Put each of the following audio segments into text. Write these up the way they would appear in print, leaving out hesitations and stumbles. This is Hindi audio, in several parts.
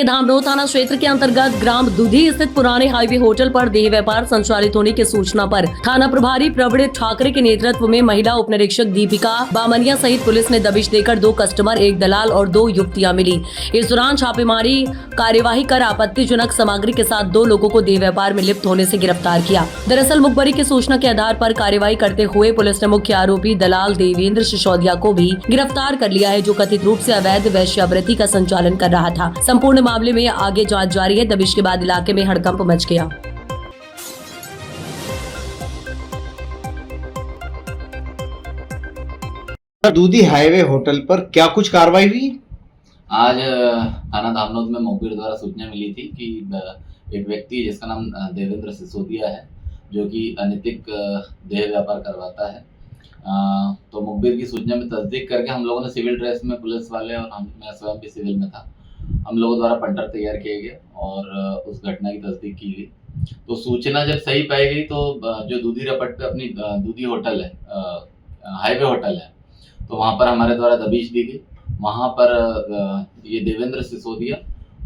के धामरो थाना क्षेत्र के अंतर्गत ग्राम दुधी स्थित पुराने हाईवे होटल पर देह व्यापार संचालित होने की सूचना पर थाना प्रभारी प्रवीण ठाकरे के नेतृत्व में महिला उप निरीक्षक दीपिका बामनिया सहित पुलिस ने दबिश देकर 2 कस्टमर, 1 दलाल और 2 युवतियां मिली। इस दौरान छापेमारी कार्यवाही कर आपत्तिजनक सामग्री के साथ 2 लोगों को देह व्यापार में लिप्त होने से गिरफ्तार किया। दरअसल मुखबरी की सूचना के आधार पर कार्यवाही करते हुए पुलिस ने मुख्य आरोपी दलाल देवेंद्र सिसोदिया को भी गिरफ्तार कर लिया है, जो कथित रूप से अवैध वेश्यावृत्ति का संचालन कर रहा था। संपूर्ण मामले में आगे जांच जारी है। दबिश के बाद इलाके में हड़कंप मच गया। दूधी हाईवे होटल पर क्या कुछ कार्रवाई हुई? आज थाना धामनोद में मुखबिर द्वारा सूचना मिली थी कि एक व्यक्ति जिसका नाम देवेंद्र सिसोदिया है, जो कि अनैतिक देह व्यापार करवाता है। तो मुखबिर की सूचना में तस्दीक करके हम लोगों ने सिविल ड्रेस में, पुलिस वाले और मैं स्वयं भी सिविल में था, हम लोगों द्वारा पंटर तैयार किए गए और उस घटना की तस्दीक की गई। तो सूचना जब सही पाई गई तो जो दूधी रपट पे अपनी दूधी होटल है, हाईवे होटल है, तो वहाँ पर हमारे द्वारा दबिश दी गई। वहाँ पर ये देवेंद्र सिसोदिया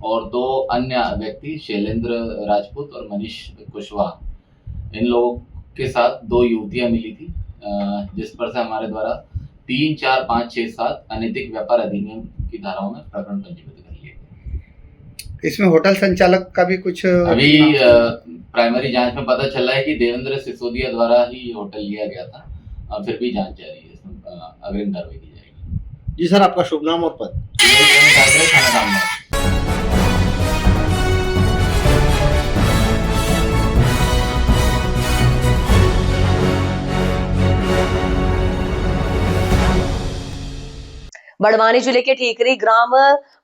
और 2 अन्य व्यक्ति शैलेंद्र राजपूत और मनीष कुशवाहा, इन लोगों के साथ 2 युवतियाँ मिली थी, जिस पर से हमारे द्वारा 3, 4, 5, 6, 7 अनैतिक व्यापार अधिनियम की धाराओं में प्रकरण पंजीबद्ध कर लिए गए। इसमें होटल संचालक का भी कुछ अभी प्राइमरी जांच में पता चला है कि देवेंद्र सिसोदिया द्वारा ही होटल लिया गया था। फिर भी जांच जारी है, इसमें अग्रिम कार्रवाई की जाएगी। जी सर, आपका शुभ नाम और पद? थाना धामनोद। बड़वानी जिले के ठीकरी ग्राम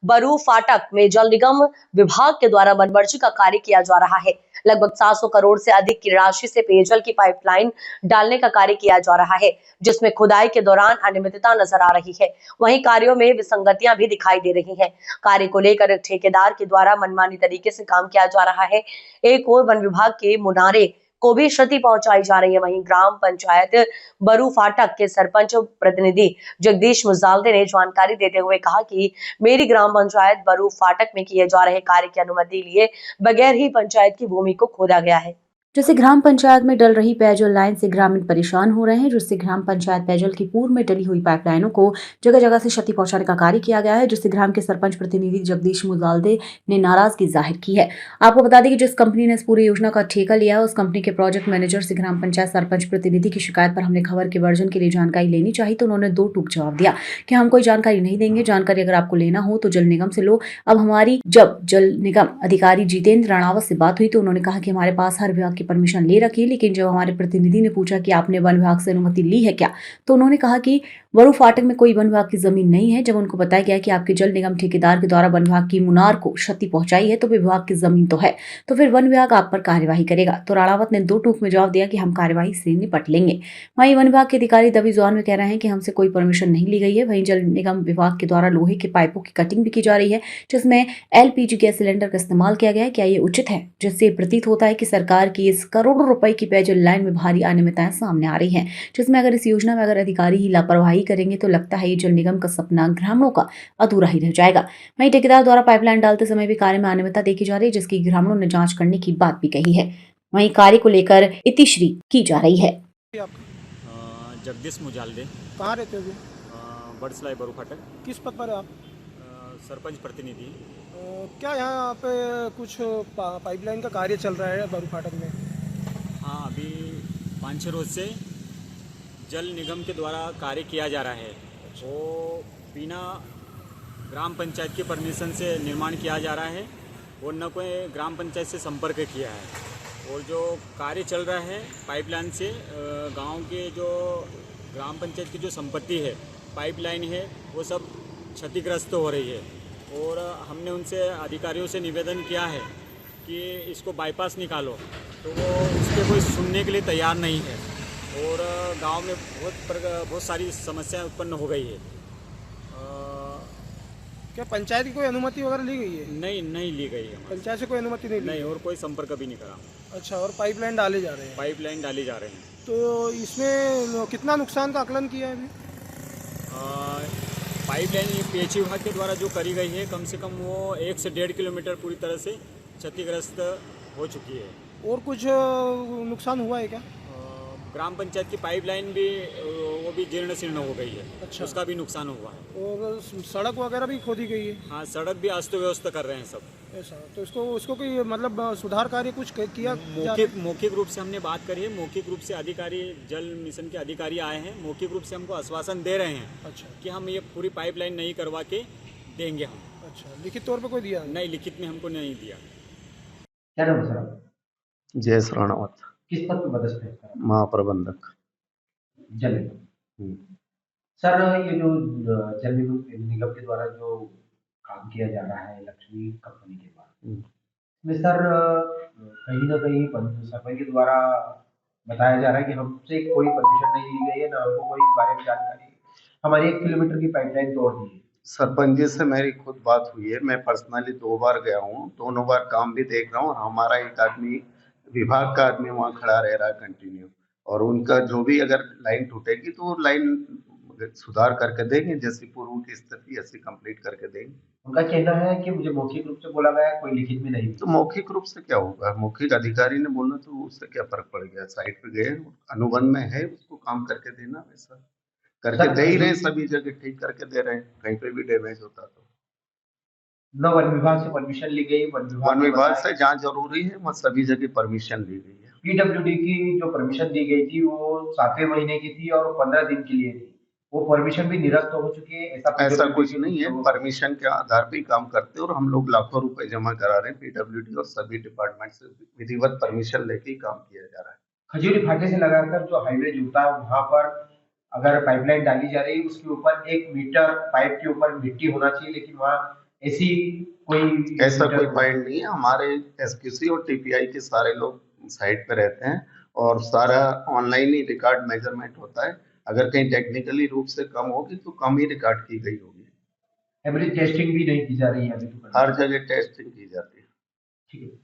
बरू फाटक में जल निगम विभाग के द्वारा बनमर्जी का कार्य किया जा रहा है। लगभग 700 करोड़ से अधिक की राशि से पेयजल की पाइपलाइन डालने का कार्य किया जा रहा है, जिसमें खुदाई के दौरान अनियमितता नजर आ रही है। वहीं कार्यों में विसंगतियां भी दिखाई दे रही हैं। कार्य को लेकर ठेकेदार के द्वारा मनमानी तरीके से काम किया जा रहा है। एक और वन विभाग के मुनारे को भी क्षति पहुंचाई जा रही है। वहीं ग्राम पंचायत बरू फाटक के सरपंच प्रतिनिधि जगदीश मुजालदे ने जानकारी देते हुए कहा कि मेरी ग्राम पंचायत बरू फाटक में किए जा रहे कार्य की अनुमति लिए बगैर ही पंचायत की भूमि को खोदा गया है। जिससे ग्राम पंचायत में डल रही पेयजल लाइन से ग्रामीण परेशान हो रहे हैं, जिससे ग्राम पंचायत पेयजल की पूर्व में डली हुई पाइपलाइनों को जगह जगह से क्षति पहुंचाने का कार्य किया गया है, जिससे ग्राम के सरपंच प्रतिनिधि जगदीश मुजालदे ने नाराजगी जाहिर की है। आपको बता दें कि जिस कंपनी ने इस पूरी योजना का ठेका लिया है, उस कंपनी के प्रोजेक्ट मैनेजर से ग्राम पंचायत सरपंच प्रतिनिधि की शिकायत पर हमने खबर के वर्जन के लिए जानकारी लेनी चाहिए, तो उन्होंने 2 टूक जवाब दिया कि हम कोई जानकारी नहीं देंगे। जानकारी अगर आपको लेना हो तो जल निगम से लो। अब हमारी जब जल निगम अधिकारी जितेंद्र राणावत से बात हुई तो उन्होंने कहा कि हमारे पास हर विभाग की परमिशन ले रखी, लेकिन जब हमारे प्रतिनिधि ने पूछा कि आपने वन विभाग से अनुमति ली है क्या, तो उन्होंने कहा कि बरू फाटक में कोई वन विभाग की जमीन नहीं है। जब उनको बताया गया कि आपके जल निगम ठेकेदार के द्वारा वन विभाग की मुनार को क्षति पहुंचाई है, तो विभाग की जमीन तो है, तो फिर वन विभाग आप पर कार्यवाही करेगा। तो राणावत ने 2 टूक में जवाब दिया कि हम कार्यवाही से निपट लेंगे। वहीं वन विभाग के अधिकारी दबी जुबान में कह रहे हैं कि हमसे कोई परमिशन नहीं ली गई है। वहीं जल निगम विभाग के द्वारा लोहे के पाइपों की कटिंग भी की जा रही है, जिसमें LPG गैस सिलेंडर का इस्तेमाल किया गया है। क्या ये उचित है? जिससे प्रतीत होता है कि सरकार की इस करोड़ों रुपए की पेयजल लाइन में भारी अनियमितताएं सामने आ रही हैं, जिसमें अगर इस योजना में अगर अधिकारी ही लापरवाही करेंगे तो लगता है ये जल निगम का सपना ग्रामीणों का अधूरा ही रह जाएगा। वहीं ठेकेदार द्वारा पाइपलाइन डालते समय भी कार्य में अनियमितता देखी जा रही है, जिसकी ग्रामीणों ने जांच करने की बात भी कही है। वहीं कार्य को लेकर इतिश्री की जा रही है। जगदीश मुजालदे। कहाँ रहते हो? बड़सलाई बरू फाटक। किस पद पर है आप? सरपंच प्रतिनिधि। क्या यहाँ पे कुछ पाइपलाइन का कार्य चल रहा है बरू फाटक में? हाँ, अभी 5-6 रोज से जल निगम के द्वारा कार्य किया जा रहा है। वो बिना ग्राम पंचायत की परमिशन से निर्माण किया जा रहा है और न कोई ग्राम पंचायत से संपर्क किया है। और जो कार्य चल रहा है पाइपलाइन से गांव के जो ग्राम पंचायत की जो संपत्ति है, पाइपलाइन है, वो सब क्षतिग्रस्त हो रही है। और हमने उनसे बहुत से निवेदन किया है कि इसको बाईपास निकालो, तो वो उसके कोई सुनने के लिए तैयार नहीं है। और गांव में बहुत सारी समस्याएं उत्पन्न हो गई है। क्या पंचायत की कोई अनुमति वगैरह ली गई है? नहीं ली गई है। पंचायत से कोई अनुमति नहीं ली? नहीं, और कोई संपर्क भी नहीं करा। अच्छा, और पाइपलाइन डाले जा रहे हैं? पाइपलाइन डाले जा रहे हैं। तो इसमें कितना नुकसान का आकलन किया है अभी? पाइपलाइन पीएचई विभाग के द्वारा जो करी गई है कम से कम वो 1 से 1.5 किलोमीटर पूरी तरह से क्षतिग्रस्त हो चुकी है। और कुछ नुकसान हुआ है क्या? ग्राम पंचायत की पाइपलाइन भी वो भी जीर्ण शीर्ण हो गई है। अच्छा। उसका भी नुकसान हुआ है। और सड़क वगैरह भी खोदी गई है? हाँ, सड़क भी अस्त व्यस्त कर रहे हैं सब। ऐसा तो उसको कोई मतलब सुधार कार्य कुछ किया जा रहा है? मौखिक रूप से हमने बात करी है। मौखिक रूप से अधिकारी, जल मिशन के अधिकारी आए हैं, मौखिक रूप से हमको आश्वासन दे रहे हैं अच्छा कि हम ये पूरी पाइपलाइन नहीं करवा के देंगे हम। अच्छा, लिखित तौर पे कोई दिया नहीं, लिखित में हमको नहीं दिया। क्या नाम है सर आपका? जयेश राणावत, किस पद पर पदस्थ है सर? महाप्रबंधक। जल निगम। सर ये जो जल निगम के द्वारा जो काम किया जा रहा है लक्ष्मी कंपनी के द्वारा, इसमें सर कहीं ना कहीं सरपंच के द्वारा बताया जा रहा है कि हमसे कोई परमिशन नहीं ली गई है, ना हमको कोई इस बारे में जानकारी है। हमारी 1 किलोमीटर की पाइपलाइन तोड़ दी है। सरपंच जी से मेरी खुद बात हुई है। मैं पर्सनली 2 बार गया हूँ, दोनों बार काम भी देख रहा हूँ। हमारा एक आदमी, विभाग का आदमी वहाँ खड़ा रह रहा है कंटिन्यू, और उनका जो भी अगर लाइन टूटेगी तो वो लाइन सुधार करके देंगे, जैसी पूर्व की स्थिति ऐसी कंप्लीट करके देंगे। उनका कहना है कि मुझे मौखिक रूप से बोला गया है, कोई लिखित में नहीं। तो मौखिक रूप से क्या होगा? मौखिक अधिकारी ने बोला तो उससे क्या फर्क पड़ गया? साइट पे गए, अनुबंध में है, उसको काम करके देना, वैसा करके दे ही रहे हैं, सभी जगह ठीक करके दे रहे हैं। कहीं पे भी डैमेज होता तो न वन विभाग से परमिशन ली गई, वन विभाग से जहाँ जरूरी है वहाँ सभी जगह परमिशन ली गई है। पीडब्ल्यूडी की जो परमिशन दी गई थी वो 7वें महीने की थी और 15 दिन के लिए थी। वो परमिशन भी निरस्त हो चुकी है। ऐसा कुछ नहीं है, परमिशन के आधार पे ही काम करते हैं, और हम लोग लाखों रुपए जमा करा रहे हैं पीडब्ल्यूडी और सभी डिपार्टमेंट से विधिवत परमिशन लेके ही काम किया जा रहा है। खजूरी फाटे से लगाकर जो हाईवे जुड़ता है वहां पर अगर पाइपलाइन डाली जा रही है उसके ऊपर 1 मीटर पाइप के ऊपर मिट्टी होना चाहिए, लेकिन वहाँ ऐसा कोई पॉइंट नहीं है। हमारे एसक्यूसी और टीपीआई के सारे लोग साइट पे रहते हैं और सारा ऑनलाइन ही रिकॉर्ड मेजरमेंट होता है। अगर कहीं टेक्निकली रूप से कम होगी तो कम ही रिकॉर्ड की गई होगी। एवरेज टेस्टिंग भी नहीं की जा रही है अभी तो? हर जगह टेस्टिंग की जाती है। ठीक है।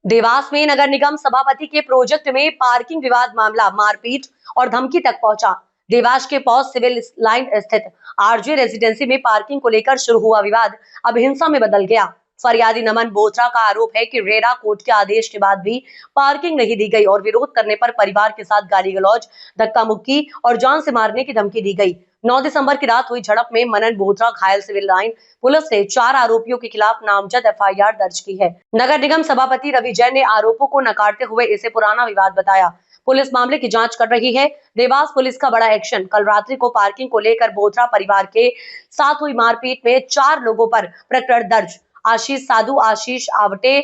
देवास में नगर निगम सभापति के प्रोजेक्ट में पार्किंग विवाद मामला मारपीट और धमकी तक पहुंचा। देवास के पॉज सिविल लाइन स्थित आरजे रेजिडेंसी में पार्किंग को लेकर शुरू हुआ विवाद अब हिंसा में बदल गया। फरियादी नमन बोथरा का आरोप है कि रेरा कोर्ट के आदेश के बाद भी पार्किंग नहीं दी गई और विरोध करने पर परिवार के साथ गाली गलौज, धक्का मुक्की और जान से मारने की धमकी दी गई। 9 दिसंबर की रात हुई झड़प में मनन बोथरा घायल। सिविल लाइन पुलिस ने 4 आरोपियों के खिलाफ नामजद एफआईआर दर्ज की है। नगर निगम सभापति रवि जैन ने आरोपों को नकारते हुए इसे पुराना विवाद बताया। पुलिस मामले की जांच कर रही है। देवास पुलिस का बड़ा एक्शन। कल रात्रि को पार्किंग को लेकर बोथरा परिवार के साथ हुई मारपीट में 4 लोगों पर प्रकरण दर्ज। आशीष साधु, आशीष आवटे,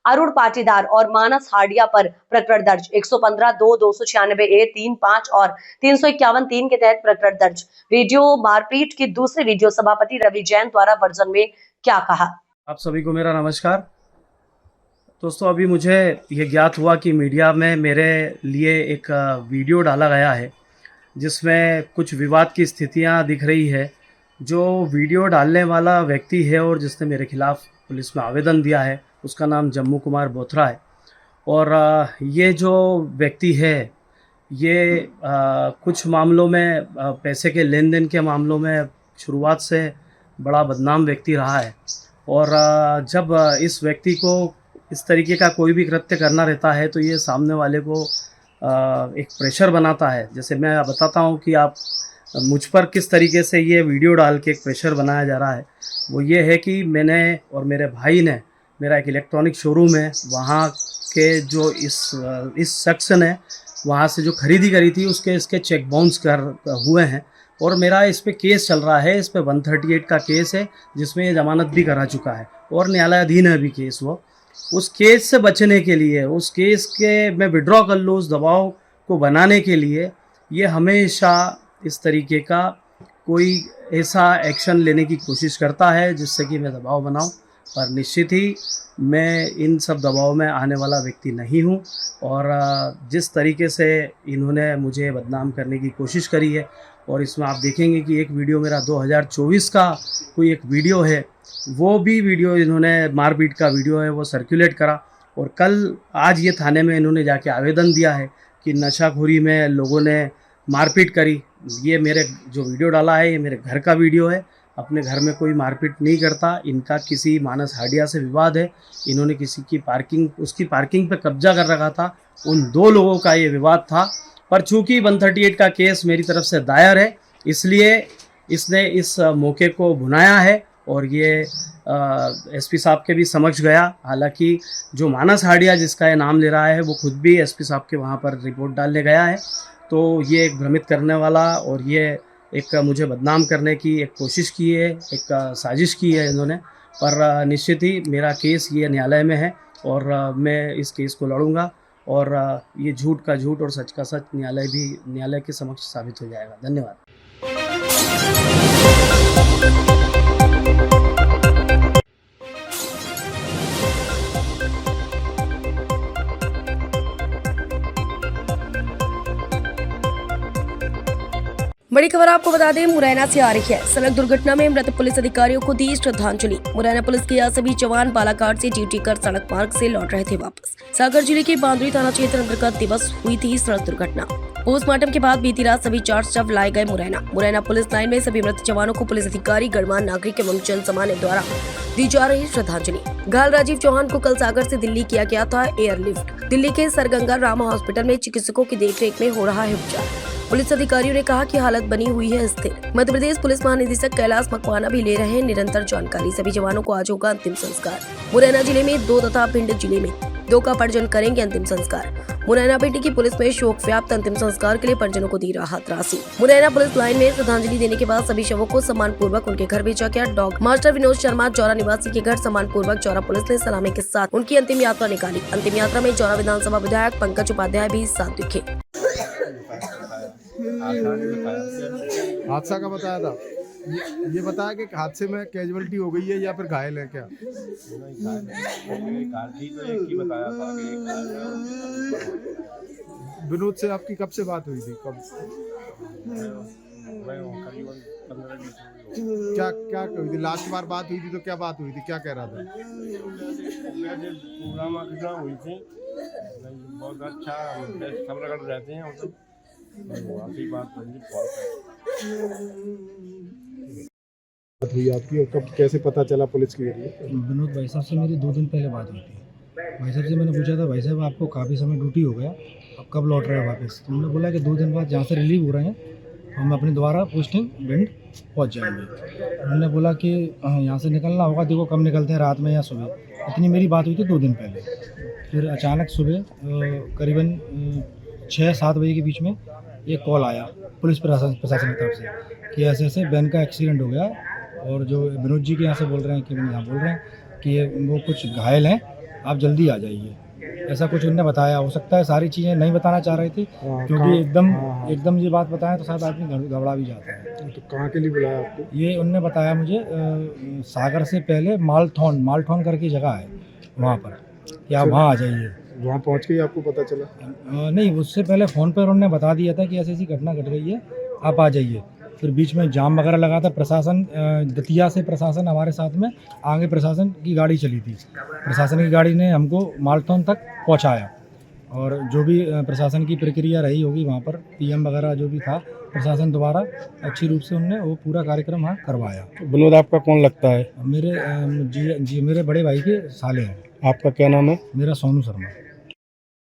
अरुण पाटीदार और मानस हाडिया पर प्रकरण दर्ज। 115(2), 296(a), 3(5) और 351(3) के तहत प्रकरण दर्ज। वीडियो मारपीट की दूसरी वीडियो सभापति रवि जैन द्वारा वर्जन में क्या कहा। आप सभी को मेरा नमस्कार। दोस्तों, अभी मुझे ये ज्ञात हुआ कि मीडिया में मेरे लिए एक वीडियो डाला गया है जिसमें कुछ विवाद की स्थितियां दिख रही है। जो वीडियो डालने वाला व्यक्ति है और जिसने मेरे खिलाफ पुलिस में आवेदन दिया है उसका नाम जम्मू कुमार बोथरा है। और ये जो व्यक्ति है ये कुछ मामलों में पैसे के लेन देन के मामलों में शुरुआत से बड़ा बदनाम व्यक्ति रहा है। और जब इस व्यक्ति को इस तरीके का कोई भी कृत्य करना रहता है तो ये सामने वाले को एक प्रेशर बनाता है। जैसे मैं बताता हूँ कि आप मुझ पर किस तरीके से ये वीडियो डाल के एक प्रेशर बनाया जा रहा है। वो ये है कि मैंने और मेरे भाई ने, मेरा एक इलेक्ट्रॉनिक शोरूम है, वहाँ के जो इस शख्स ने वहाँ से जो खरीदी करी थी इसके चेक बाउंस हुए हैं और मेरा इस पे केस चल रहा है। इस पे 138 का केस है जिसमें ये जमानत भी करा चुका है और न्यायालयाधीन है भी केस। वो उस केस से बचने के लिए, उस केस के मैं विड्रॉ कर लूँ, उस दबाव को बनाने के लिए ये हमेशा इस तरीके का कोई ऐसा एक्शन लेने की कोशिश करता है जिससे कि मैं दबाव बनाऊं। पर निश्चित ही मैं इन सब दबाव में आने वाला व्यक्ति नहीं हूँ। और जिस तरीके से इन्होंने मुझे बदनाम करने की कोशिश करी है, और इसमें आप देखेंगे कि एक वीडियो मेरा 2024 का कोई एक वीडियो है, वो भी वीडियो इन्होंने मारपीट का वीडियो है वो सर्कुलेट करा। और कल आज ये थाने में इन्होंने जाके आवेदन दिया है कि नशाखोरी में लोगों ने मारपीट करी। ये मेरे जो वीडियो डाला है ये मेरे घर का वीडियो है, अपने घर में कोई मारपीट नहीं करता। इनका किसी मानस हाडिया से विवाद है, इन्होंने किसी की उसकी पार्किंग पे कब्जा कर रखा था, उन 2 लोगों का ये विवाद था। पर चूंकि 138 का केस मेरी तरफ से दायर है, इसलिए इसने इस मौके को भुनाया है और ये एसपी साहब के भी समक्ष गया। हालांकि जो मानस हाडिया जिसका ये नाम ले रहा है वो खुद भी एसपी साहब के वहाँ पर रिपोर्ट डालने गया है। तो ये एक भ्रमित करने वाला और ये एक मुझे बदनाम करने की एक कोशिश की है, एक साजिश की है इन्होंने। पर निश्चित ही मेरा केस ये न्यायालय में है और मैं इस केस को लड़ूंगा और ये झूठ का झूठ और सच का सच न्यायालय के समक्ष साबित हो जाएगा। धन्यवाद। बड़ी खबर आपको बता दें, मुरैना से आ रही है। सड़क दुर्घटना में मृत पुलिस अधिकारियों को दी श्रद्धांजलि। मुरैना पुलिस के यह सभी जवान बालाघाट से ड्यूटी कर सड़क मार्ग से लौट रहे थे वापस। सागर जिले के बांदुरी थाना क्षेत्र अंतर्गत दिवस हुई थी सड़क दुर्घटना। पोस्टमार्टम के बाद बीती रात सभी 4 शव लाए गए मुरैना पुलिस लाइन में सभी मृत जवानों को पुलिस अधिकारी, गणमान्य नागरिक एवं जन सामान्य द्वारा दी जा रही श्रद्धांजलि। घायल राजीव चौहान को कल सागर से दिल्ली किया गया था एयरलिफ्ट। दिल्ली के सरगंगा रामा हॉस्पिटल में चिकित्सकों की देखरेख में हो रहा है उपचार। पुलिस अधिकारियों ने कहा कि हालत बनी हुई है स्थिर। मध्य प्रदेश पुलिस महानिदेशक कैलाश मकवाना भी ले रहे हैं निरंतर जानकारी। सभी जवानों को आज होगा अंतिम संस्कार। मुरैना जिले में 2 तथा भिंड जिले में 2 का परिजन करेंगे अंतिम संस्कार। मुरैना बेटी की पुलिस में शोक व्याप्त अंतिम संस्कार के लिए परिजनों को दी राहत राशि। मुरैना पुलिस लाइन में श्रद्धांजलि देने के बाद सभी शवों को सम्मान पूर्वक उनके घर भेजा गया। डॉग मास्टर विनोद शर्मा जौरा निवासी के घर सम्मान पूर्वक जौरा पुलिस ने सलामी के साथ उनकी अंतिम यात्रा निकाली। अंतिम यात्रा में जौरा विधानसभा विधायक पंकज उपाध्याय भी साथ दिखे। हादसा का बताया था, ये बताया कि हादसे में कैजुअलिटी हो गई है या फिर घायल है क्या? विनोद से आपकी कब से बात हुई थी? कब? क्या हुई थी? लास्ट बार बात हुई थी तो क्या बात हुई थी? क्या कह रहा था? हुई थी बहुत अच्छा, सब रगड़ रहते हैं तो बात हुई आपकी और कब कैसे पता चला पुलिस के लिए? विनोद भाई साहब से मेरी 2 दिन पहले बात हुई थी। भाई साहब से मैंने पूछा था, भाई साहब आपको काफ़ी समय ड्यूटी हो गया, अब कब लौट रहे हैं वापस? तो उन्होंने बोला कि 2 दिन बाद जहाँ से रिलीव हो रहे हैं तो हम अपने द्वारा पोस्टिंग भिंड पहुँच जाएंगे। उन्होंने बोला कि यहाँ से निकलना होगा, देखो कब निकलते हैं, रात में या सुबह। इतनी मेरी बात हुई थी 2 दिन पहले। फिर अचानक सुबह करीबन 6-7 बजे के बीच में एक कॉल आया पुलिस प्रशासन की तरफ से कि ऐसे ऐसे वैन का एक्सीडेंट हो गया और जो विनोद जी के यहाँ से बोल रहे हैं कि यहाँ बोल रहे हैं कि वो कुछ घायल हैं, आप जल्दी आ जाइए, ऐसा कुछ उन्होंने बताया। हो सकता है सारी चीज़ें नहीं बताना चाह रही थी क्योंकि एकदम ये बात बताएं तो शायद आदमी घबरा भी जाता है। तो कहाँ के लिए बुलाया आपको? ये उन्होंने बताया मुझे सागर से पहले मालथौन करके जगह है वहाँ पर, कि आप वहाँ आ जाइए। वहाँ पहुँच के ही आपको पता चला? नहीं, उससे पहले फ़ोन पर उन्होंने बता दिया था कि ऐसी ऐसी घटना घट गई है, आप आ जाइए। फिर बीच में जाम वगैरह लगा था। प्रशासन दतिया से प्रशासन हमारे साथ में, आगे प्रशासन की गाड़ी चली थी। प्रशासन की गाड़ी ने हमको मालथौन तक पहुंचाया और जो भी प्रशासन की प्रक्रिया रही होगी वहाँ पर पीएम वगैरह जो भी था प्रशासन द्वारा अच्छी रूप से उन्होंने वो पूरा कार्यक्रम वहाँ करवाया। विनोद आपका कौन लगता है? मेरे जी मेरे बड़े भाई के साले हैं। आपका क्या नाम है? मेरा सोनू शर्मा।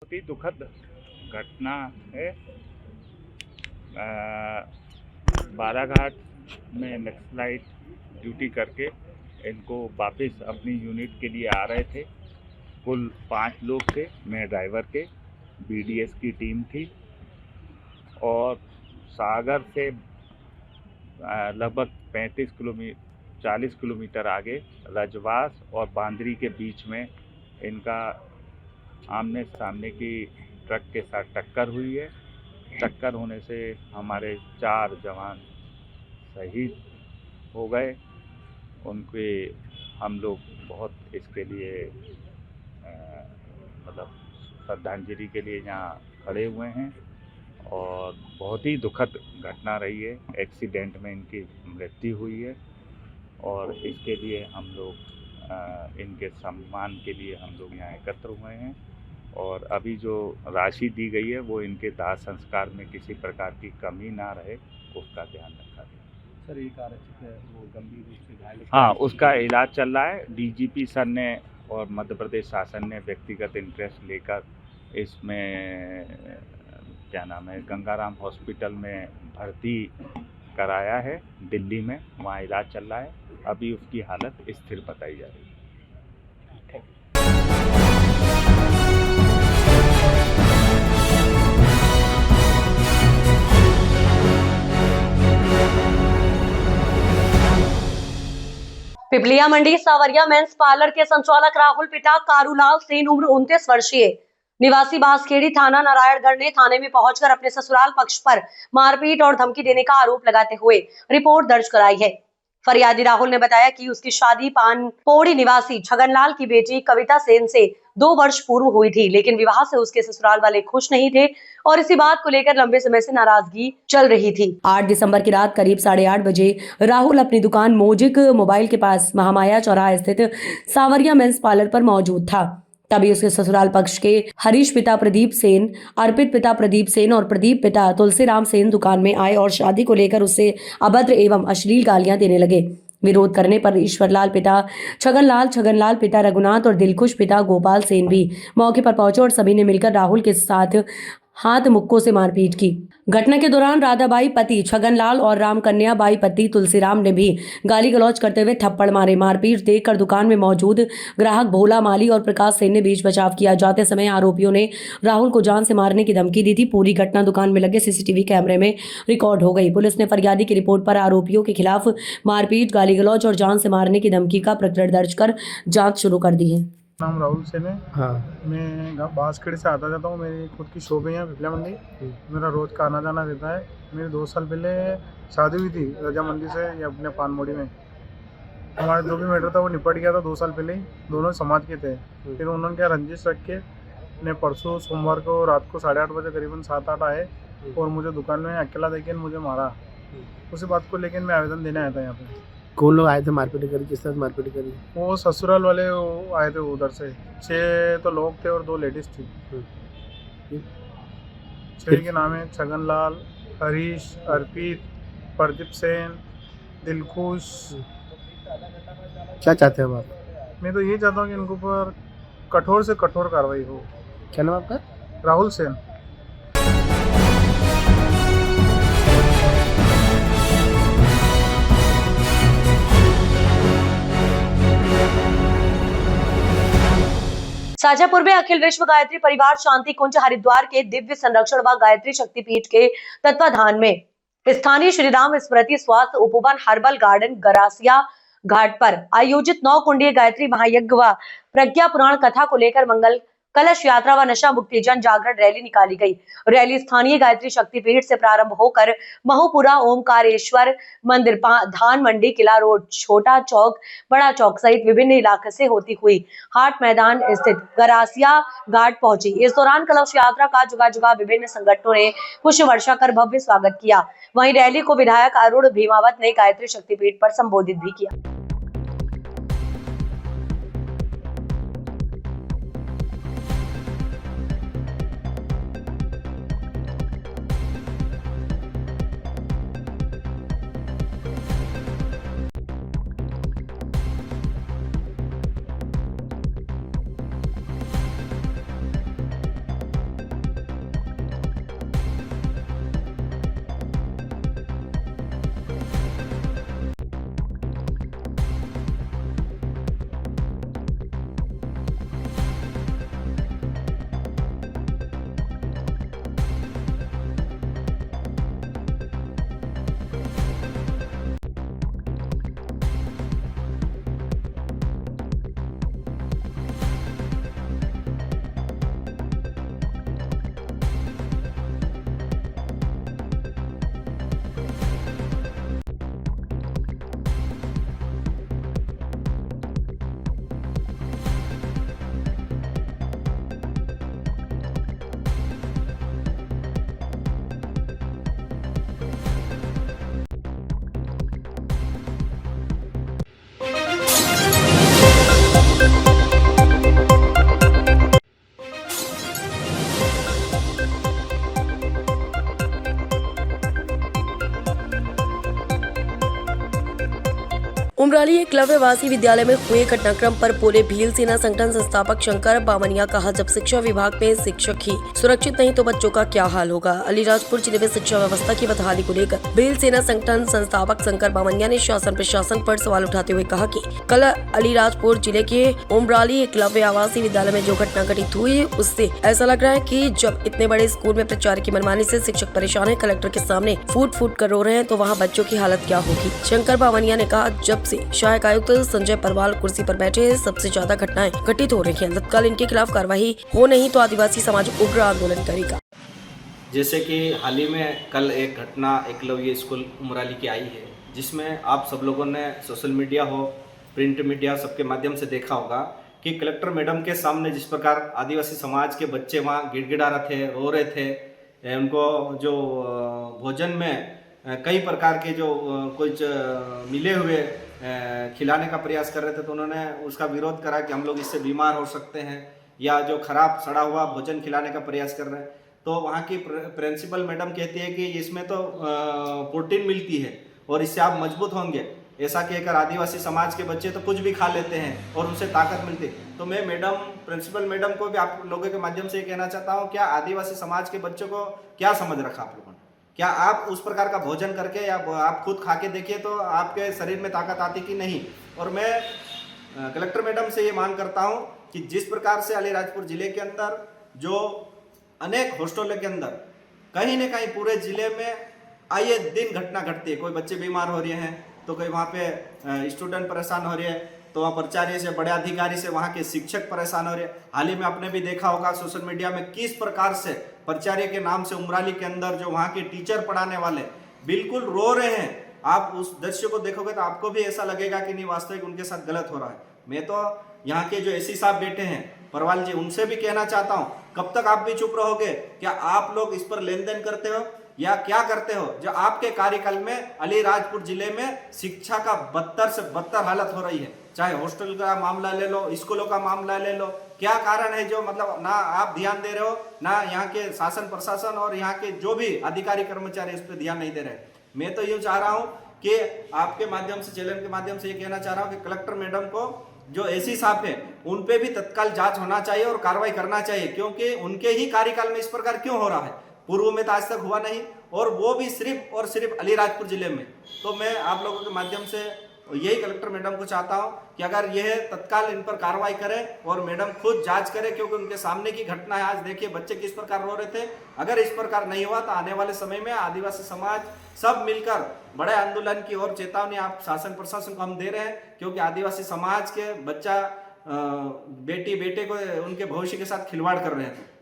बहुत ही दुखद घटना है। बालाघाट में नक्सलाइट ड्यूटी करके इनको वापस अपनी यूनिट के लिए आ रहे थे। कुल 5 लोग थे, मैं ड्राइवर के, बीडीएस की टीम थी और सागर से लगभग 40 किलोमीटर आगे रजवास और बांदरी के बीच में इनका आमने सामने की ट्रक के साथ टक्कर हुई है। टक्कर होने से हमारे 4 जवान शहीद हो गए। उनके हम लोग बहुत इसके लिए मतलब श्रद्धांजलि के लिए यहाँ खड़े हुए हैं और बहुत ही दुखद घटना रही है। एक्सीडेंट में इनकी मृत्यु हुई है और इसके लिए हम लोग इनके सम्मान के लिए हम लोग यहाँ एकत्र हुए हैं और अभी जो राशि दी गई है वो इनके दाह संस्कार में किसी प्रकार की कमी ना रहे उसका ध्यान रखा गया। सर एक आरक्षक है वो गंभीर रूप से घायल है। हाँ, उसका इलाज चल रहा है। डीजीपी सर ने और मध्य प्रदेश शासन ने व्यक्तिगत इंटरेस्ट लेकर इसमें क्या नाम है गंगाराम हॉस्पिटल में भर्ती कराया है दिल्ली में, वहाँ इलाज चल रहा है। अभी उसकी हालत स्थिर बताई जा रही है। पिपलिया मंडी सावरिया मेंस पार्लर के संचालक राहुल पिता कारूलाल सेन उम्र 29 वर्षीय निवासी बांसखेड़ी थाना नारायणगढ़ ने थाने में पहुंचकर अपने ससुराल पक्ष पर मारपीट और धमकी देने का आरोप लगाते हुए रिपोर्ट दर्ज कराई है। फरियादी राहुल ने बताया कि उसकी शादी पानपोड़ी निवासी छगनलाल की बेटी कविता सेन से 2 वर्ष पूर्व हुई थी, लेकिन विवाह से उसके ससुराल वाले खुश नहीं थे और इसी बात को लेकर लंबे समय से नाराजगी चल रही थी। 8 दिसंबर की रात करीब 8:30 बजे राहुल अपनी दुकान मोजिक मोबाइल के पास महामाया चौराहा स्थित सावरिया मेंस पार्लर पर मौजूद था। तभी उसके ससुराल पक्ष के हरीश पिता प्रदीप सेन, अर्पित पिता प्रदीप सेन और प्रदीप पिता तुलसीराम सेन दुकान में आए और शादी को लेकर उससे अभद्र एवं अश्लील गालियां देने लगे। विरोध करने पर ईश्वरलाल पिता छगनलाल पिता रघुनाथ और दिलखुश पिता गोपाल सेन भी मौके पर पहुंचे और सभी ने मिलकर राहुल के साथ हाथ मुक्कों से मारपीट की। घटना के दौरान राधाबाई पति छगनलाल और रामकन्या बाई पति तुलसीराम ने भी गाली गलौज करते हुए थप्पड़ मारे। मारपीट देखकर दुकान में मौजूद ग्राहक भोला माली और प्रकाश सेन ने बीच बचाव किया। जाते समय आरोपियों ने राहुल को जान से मारने की धमकी दी थी। पूरी घटना दुकान में लगे सीसीटीवी कैमरे में रिकॉर्ड हो गई। पुलिस ने फरियादी की रिपोर्ट पर आरोपियों के खिलाफ मारपीट, गाली गलौज और जान से मारने की धमकी का प्रकरण दर्ज कर जाँच शुरू कर दी है। नाम राहुल सेन है। हाँ। मैं बांसखेड़ी से आता जाता हूँ। मेरी खुद की शॉप है यहाँ पिपलिया मंडी। मेरा रोज का आना जाना रहता है। मेरी 2 साल पहले शादी हुई थी रजामंदी से या अपने पानमोड़ी में। हमारा जो भी मैटर था वो निपट गया था 2 साल पहले ही। दोनों समाज के थे। फिर उन्होंने क्या रंजिश रख के ने परसों सोमवार को रात को 8:30 बजे करीबन 7-8 आए और मुझे दुकान में अकेला देखे मुझे मारा। उसी बात को लेकर मैं आवेदन देने आया था यहाँ पे। कौन लोग आए थे मारपीट करी? किस तरह मारपीट करी? वो ससुराल वाले आए थे उधर से। 6 तो लोग थे और 2 लेडीज थी। 6 के नाम है छगनलाल, हरीश, अर्पित, प्रदीप सेन, दिलखुश। क्या चाहते हैं आप? मैं तो ये चाहता हूँ कि इनके ऊपर कठोर से कठोर कार्रवाई हो। क्या नाम आपका? राहुल सेन। शाजापुर में अखिल विश्व गायत्री परिवार शांति कुंज हरिद्वार के दिव्य संरक्षण व गायत्री शक्तिपीठ के तत्वाधान में स्थानीय श्री राम स्मृति स्वास्थ्य उपवन हर्बल गार्डन गरासिया घाट पर आयोजित 9 कुंडीय गायत्री महायज्ञ व प्रज्ञा पुराण कथा को लेकर मंगल कलश यात्रा व नशा मुक्ति जन जागरण रैली निकाली गई। रैली स्थानीय गायत्री शक्तिपीठ से प्रारंभ होकर महुपुरा ओमकारेश्वर मंदिर, धान मंडी, किला रोड, छोटा चौक, बड़ा चौक सहित विभिन्न इलाके से होती हुई हाट मैदान स्थित गरासिया घाट पहुंची। इस दौरान कलश यात्रा का जुगा जुगा विभिन्न संगठनों ने पुष्प वर्षा कर भव्य स्वागत किया। वहीं रैली को विधायक अरुण भीमावत ने गायत्री शक्तिपीठ पर संबोधित भी किया। उमराली एकलव्यवासी विद्यालय में हुए घटनाक्रम पर बोले भील सेना संगठन संस्थापक शंकर बामनिया। कहा, जब शिक्षा विभाग में शिक्षक ही सुरक्षित नहीं तो बच्चों का क्या हाल होगा। अलीराजपुर जिले में शिक्षा व्यवस्था की बहाली को लेकर भील सेना संगठन संस्थापक शंकर बामनिया ने शासन प्रशासन पर सवाल उठाते हुए कहा कि कल अलीराजपुर जिले के उमराली एकलव्य आवासीय विद्यालय में जो घटना घटित हुई उससे ऐसा लग रहा है कि जब इतने बड़े स्कूल में प्राचार्य की मनमानी से शिक्षक परेशान है, कलेक्टर के सामने फूट फूट कर रो रहे हैं, तो वहाँ बच्चों की हालत क्या होगी। शंकर बामनिया ने कहा, जब से सहायक आयुक्त संजय परवाल कुर्सी पर बैठे सबसे ज्यादा घटनाएं घटित हो रही हैं। तत्काल इनके खिलाफ कार्रवाई हो नहीं तो आदिवासी समाज उग्र आंदोलन करेगा। जैसे कि हाल ही में कल एक घटना एकलव्य स्कूल उमराली की आई है, जिसमें आप सब लोगों ने सोशल मीडिया हो, प्रिंट मीडिया सबके माध्यम से देखा होगा कि कलेक्टर मैडम के सामने जिस प्रकार आदिवासी समाज के बच्चे वहाँ गिड़गिड़ा रहे थे, रो रहे थे। उनको जो भोजन में कई प्रकार के जो कुछ मिले हुए खिलाने का प्रयास कर रहे थे, तो उन्होंने उसका विरोध करा कि हम लोग इससे बीमार हो सकते हैं, या जो खराब सड़ा हुआ भोजन खिलाने का प्रयास कर रहे हैं। तो वहाँ की प्रिंसिपल मैडम कहती है कि इसमें तो प्रोटीन मिलती है और इससे आप मजबूत होंगे। ऐसा कहकर आदिवासी समाज के बच्चे तो कुछ भी खा लेते हैं और उनसे ताकत मिलती है। तो मैं मैडम, प्रिंसिपल मैडम को भी आप लोगों के माध्यम से ये कहना चाहता हूँ, क्या आदिवासी समाज के बच्चों को क्या समझ रखा आप लोगों ने? क्या आप उस प्रकार का भोजन करके या आप खुद खा के देखिए तो आपके शरीर में ताकत आती कि नहीं। और मैं कलेक्टर मैडम से ये मांग करता हूँ कि जिस प्रकार से अलीराजपुर जिले के अंदर जो अनेक हॉस्टलों के अंदर कहीं न कहीं पूरे जिले में आए दिन घटना घटती है, कोई बच्चे बीमार हो रहे हैं तो कोई वहाँ पे स्टूडेंट परेशान हो रहे हैं, तो वहाँ प्राचार्य से, बड़े अधिकारी से वहाँ के शिक्षक परेशान हो रहे हैं। हाल ही में आपने भी देखा होगा सोशल मीडिया में किस प्रकार से प्राचार्य के नाम से उमराली के अंदर जो वहाँ के टीचर पढ़ाने वाले बिल्कुल रो रहे हैं। आप उस दृश्य को देखोगे तो आपको भी ऐसा लगेगा कि नहीं, वास्तविक उनके साथ गलत हो रहा है। मैं तो यहाँ के जो एसी साहब बैठे हैं परवाल जी, उनसे भी कहना चाहता हूँ, कब तक आप भी चुप रहोगे? क्या आप लोग इस पर लेन देन करते हो या क्या करते हो? जो आपके कार्यकाल में अलीराजपुर जिले में शिक्षा का बदतर से बदतर हालत हो रही है, चाहे हॉस्टल का मामला ले लो, स्कूलों का मामला ले लो। क्या कारण है जो मतलब ना आप ध्यान दे रहे हो, ना यहाँ के शासन प्रशासन और यहाँ के जो भी अधिकारी कर्मचारी इस पर ध्यान नहीं दे रहे। मैं तो यूँ चाह रहा हूँ कि आपके माध्यम से, चैनल के माध्यम से ये कहना चाह रहा हूँ कि कलेक्टर मैडम को जो एसी साहब है उन पे भी तत्काल जांच होना चाहिए और कार्रवाई करना चाहिए, क्योंकि उनके ही कार्यकाल में इस प्रकार क्यों हो रहा है। पूर्व में तो आज तक हुआ नहीं, और वो भी सिर्फ और सिर्फ अलीराजपुर जिले में। तो मैं आप लोगों के माध्यम से यही कलेक्टर मैडम को चाहता हूं कि अगर यह तत्काल इन पर कार्रवाई करें और मैडम खुद जांच करें, क्योंकि उनके सामने की घटना है। आज देखिए बच्चे किस प्रकार रो रहे थे। अगर इस प्रकार नहीं हुआ तो आने वाले समय में आदिवासी समाज सब मिलकर बड़े आंदोलन की ओर चेतावनी आप शासन प्रशासन को हम दे रहे हैं, क्योंकि आदिवासी समाज के बच्चा बेटी बेटे को उनके भविष्य के साथ खिलवाड़ कर रहे हैं।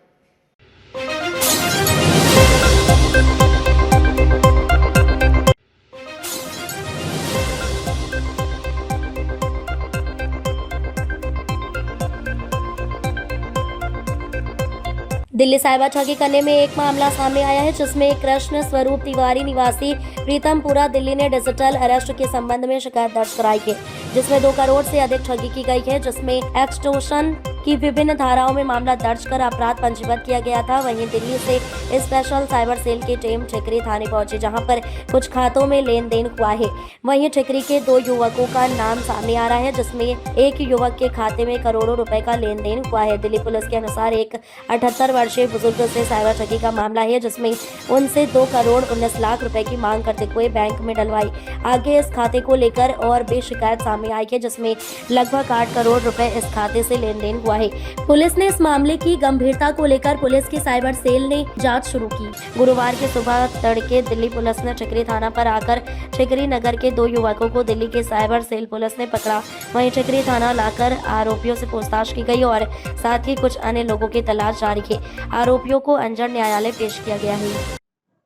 दिल्ली साइबर ठगी करने में एक मामला सामने आया है, जिसमें कृष्ण स्वरूप तिवारी निवासी प्रीतमपुरा दिल्ली ने डिजिटल अरेस्ट के संबंध में शिकायत दर्ज कराई है, जिसमें 2 करोड़ से अधिक ठगी की गई है, जिसमें एक्सटॉर्शन की विभिन्न धाराओं में मामला दर्ज कर अपराध पंजीबद्ध किया गया था। वहीं दिल्ली से स्पेशल साइबर सेल की टीम ठिकरी थाने पहुंची, जहां पर कुछ खातों में लेन देन हुआ है। वहीं ठिकरी के 2 युवकों का नाम सामने आ रहा है, जिसमें एक युवक के खाते में करोड़ों रुपए का लेन देन हुआ है। दिल्ली पुलिस के अनुसार एक 78 वर्षीय बुजुर्ग से साइबर ठगी का मामला है, जिसमें उनसे 2 करोड़ 19 लाख रुपए की मांग करते हुए बैंक में डलवाई। आगे इस खाते को लेकर और भी शिकायत सामने आई है, जिसमें लगभग 8 करोड़ रुपए इस खाते से लेन देन हुआ है। पुलिस ने इस मामले की गंभीरता को लेकर पुलिस की साइबर सेल ने जांच शुरू की। गुरुवार की सुबह तड़के दिल्ली पुलिस ने ठिकरी थाना पर आकर ठिकरी नगर के 2 युवकों को दिल्ली के साइबर सेल पुलिस ने पकड़ा। वहीं ठिकरी थाना लाकर आरोपियों से पूछताछ की गई और साथ ही कुछ अन्य लोगों की तलाश जारी है। आरोपियों को अंजर न्यायालय पेश किया गया है।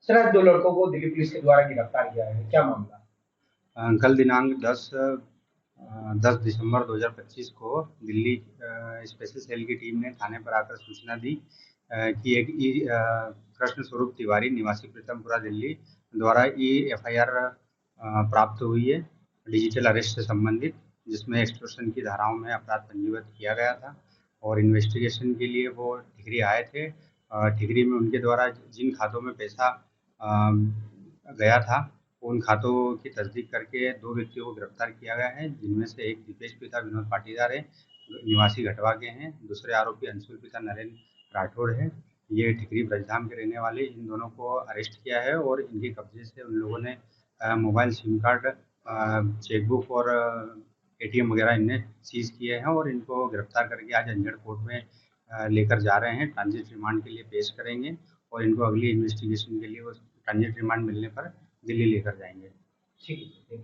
सर, 2 लड़कों को दिल्ली पुलिस के द्वारा गिरफ्तार किया है, क्या मामला? कल दिनांक 10 दिसंबर 2025 को दिल्ली स्पेशल सेल की टीम ने थाने पर आकर सूचना दी कि एक कृष्ण स्वरूप तिवारी निवासी प्रीतमपुरा दिल्ली द्वारा FIR प्राप्त हुई है डिजिटल अरेस्ट से संबंधित, जिसमें एक्सटॉर्शन की धाराओं में अपराध पंजीबद्ध किया गया था। और इन्वेस्टिगेशन के लिए वो ठिकरी आए थे। ठिकरी में उनके द्वारा जिन खातों में पैसा गया था उन खातों की तस्दीक करके 2 व्यक्तियों को गिरफ्तार किया गया है, जिनमें से एक दीपेश पिता विनोद पाटीदार है, निवासी घटवा के हैं। दूसरे आरोपी अंशुल पिता नरेंद्र राठौड़ है, ये ठिकरी ब्रजधाम के रहने वाले। इन दोनों को अरेस्ट किया है और इनके कब्जे से उन लोगों ने मोबाइल सिम कार्ड, चेकबुक और ATM वगैरह इनने सीज किए हैं और इनको गिरफ्तार करके आज अंजड़ कोर्ट में लेकर जा रहे हैं। ट्रांजिट रिमांड के लिए पेश करेंगे और इनको अगली इन्वेस्टिगेशन के लिए वो ट्रांजिट रिमांड मिलने पर दिल्ली लेकर जाएंगे। ठीक है।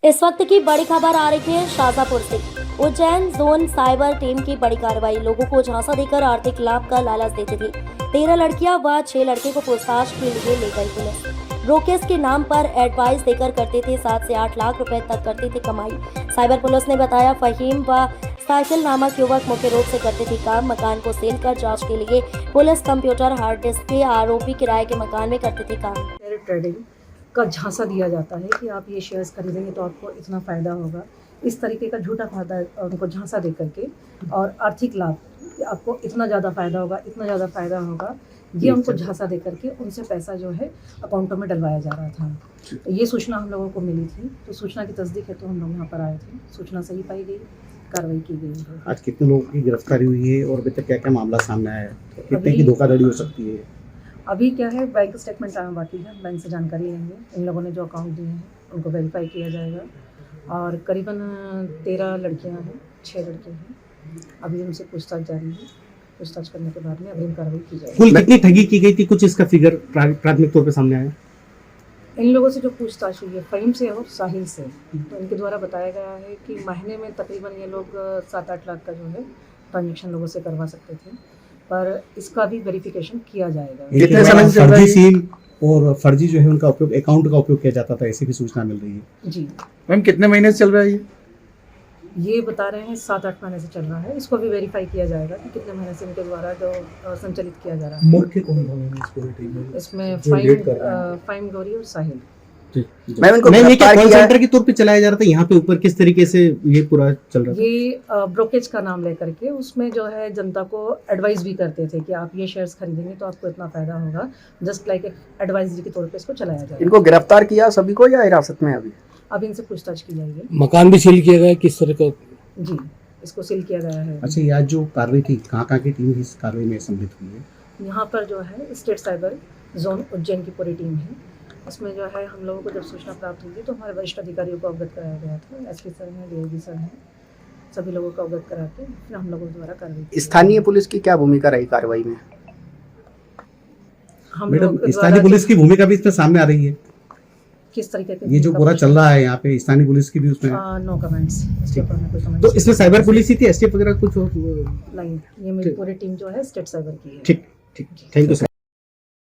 इस वक्त की बड़ी खबर आ रही है शाजापुर से। उज्जैन जोन साइबर टीम की बड़ी कार्रवाई। लोगों को झांसा देकर आर्थिक लाभ का लालच देती थी। 13 लड़कियां व 6 लड़के को पूछताछ के लिए ले गई पुलिस। ब्रोकेज के नाम पर एडवाइस देकर करते थे 7 से 8 लाख रुपए तक करते थे कमाई। साइबर पुलिस ने बताया फहीम व साइकिल नामक युवक मुख्य रूप से करते थे काम। मकान को सेल कर जांच के लिए पुलिस कंप्यूटर हार्ड डिस्क के आरोपी किराए के मकान में करते थे काम। ट्रेडिंग का झांसा दिया जाता है कि आप ये शेयर्स खरीदेंगे तो आपको इतना फ़ायदा होगा। इस तरीके का झूठा फायदा उनको झांसा दे करके और आर्थिक लाभ, आपको इतना ज़्यादा फ़ायदा होगा, इतना ज़्यादा फ़ायदा होगा, ये उनको झांसा दे करके उनसे पैसा जो है अकाउंटों में डलवाया जा रहा था। ये सूचना हम लोगों को मिली थी, तो सूचना की तस्दीक है तो हम लोग यहाँ पर आए थे। सूचना सही पाई गई, कार्रवाई की गई है। आज कितने लोगों की गिरफ्तारी हुई है और अभी तक क्या क्या मामला सामने आया है, कितने की धोखाधड़ी हो सकती है? अभी क्या है, बैंक स्टेटमेंट आना बाकी है, बैंक से जानकारी लेंगे। इन लोगों ने जो अकाउंट दिए हैं उनको वेरीफाई किया जाएगा और करीबन 13 लड़कियां हैं, 6 लड़के हैं। अभी उनसे पूछताछ जारी है। पूछताछ करने के बाद में अग्रिम कार्रवाई की जाएगी। कुल कितनी ठगी की गई थी, कुछ इसका फिगर प्राथमिक तौर पे सामने आया? इन लोगों से जो पूछताछ हुई है फहीम से और साहिल से, तो इनके द्वारा बताया गया है कि महीने में तकरीबन ये लोग 7-8 लाख का जो है ट्रांजेक्शन लोगों से करवा सकते थे, पर इसका भी वेरिफिकेशन किया जाएगा। कितने समय से फर्जी सील और फर्जी जो है उनका उपयोग, अकाउंट का उपयोग किया जाता था, ऐसी भी सूचना मिल रही है जी। मैम कितने महीने से चल रहा है ये बता रहे हैं 7-8 महीने से चल रहा है। इसको भी वेरीफाई किया जाएगा कि कितने महीने से इनके द्वारा जो संचालित किया जा रहा है। मुख्य कौन कौन है इस पूरी टीम में? इसमें फाइम गौरी और साहिल। मैम इनको कॉल सेंटर के तौर पे चलाया जा रहा था, यहाँ पे ऊपर किस तरीके से ये पूरा चल रहा था? ये ब्रोकेज का नाम लेकर के उसमें जो है जनता को एडवाइस भी करते थे कि आप ये शेयर्स खरीदेंगे तो आपको इतना फायदा होगा। जस्ट लाइक एक एडवाइजरी के तौर पे इसको चलाया जाएगा। इनको गिरफ्तार किया सभी को या हिरासत में? अभी इनसे पूछताछ की जाएगी। मकान भी सील किया गया, किस तरह का? जी, इसको सील किया गया है। अच्छा, ये आज जो कार्रवाई थी, कहाँ की टीम इस कार्रवाई में सम्मिलित हुई है? यहाँ पर जो है स्टेट साइबर जोन उज्जैन की पूरी टीम है। उसमें जो है हम लोगों को जब सूचना प्राप्त हुई थी तो हमारे वरिष्ठ अधिकारियों को अवगत कराया गया था। SP सर हैं, DIG सर हैं, सभी लोगों को अवगत करा के फिर हम लोगों द्वारा कार्रवाई। स्थानीय पुलिस की क्या भूमिका रही कार्रवाई में? मैडम, स्थानीय पुलिस की भूमिका भी इसमें सामने आ रही है। किस तरीके के ये जो पूरा चल रहा है यहाँ पे, स्थानीय पुलिस की भी उसमें नो कमेंट्स। तो इसमें साइबर पुलिस ही थी, STF वगैरह कुछ और नहीं, ये मेरी पूरी टीम जो है स्टेट साइबर की है। ठीक, थैंक यू सर।